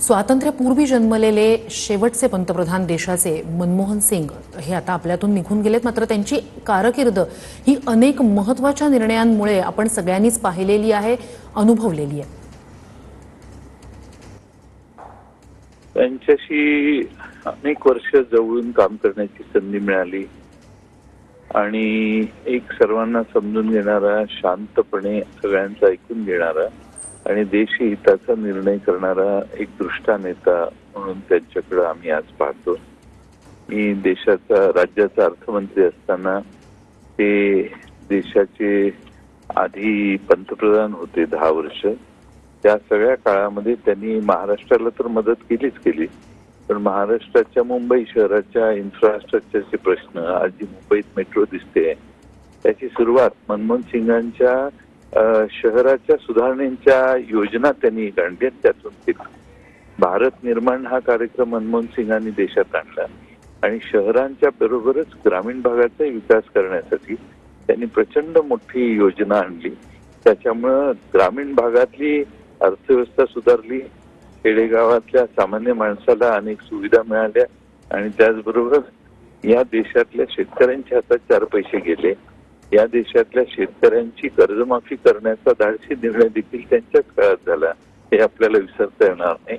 स्वातंत्र्यपूर्वी जन्मलेले शेवटचे पंतप्रधान देशाचे मनमोहन सिंग हे आता आपल्यातून निघून गेलेत। मात्र त्यांची कारकीर्द ही अनेक महत्त्वाच्या निर्णयांमुळे आपण सगळ्यांनीच पाहिलेली आहे, अनुभवलेली आहे। त्यांच्याशी अनेक वर्ष जवळून काम करण्याची संधी मिळाली आणि एक सर्वांना समजून घेणारा, शांतपणे सगळ्यांचं ऐकून घेणारा आणि देशहिताचा निर्णय करणारा एक दृष्टा नेता म्हणून त्यांच्याकडे आम्ही आज पाहतो। मी राज्याचा अर्थमंत्री असताना ते देशाचे आधी पंतप्रधान होते 10 वर्ष। त्या सगळ्या काळामध्ये त्यांनी महाराष्ट्राला तर मदत केली, पण महाराष्ट्राच्या मुंबई शहराच्या इन्फ्रास्ट्रक्चरचे प्रश्न, आज जी मुंबईत मेट्रो दिसते त्याची सुरुवात मनमोहन सिंगांच्या शहराच्या सुधारणेच्या योजना त्यांनी आणल्या, त्यातून केली। भारत निर्माण हा कार्यक्रम मनमोहन सिंगांनी देशात आणला आणि शहरांच्या बरोबरच ग्रामीण भागाचा विकास करण्यासाठी त्यांनी प्रचंड मोठी योजना आणली। त्याच्यामुळे ग्रामीण भागातली अर्थव्यवस्था सुधारली, खेडेगावातल्या सामान्य माणसाला अनेक सुविधा मिळाल्या आणि त्याचबरोबर या देशातल्या शेतकऱ्यांच्या हातात 4 पैसे गेले। या देशातल्या शेतकऱ्यांची कर्जमाफी करण्याचा धाडसी निर्णय देखील त्यांच्याच काळात झाला, हे आपल्याला विसरता येणार नाही।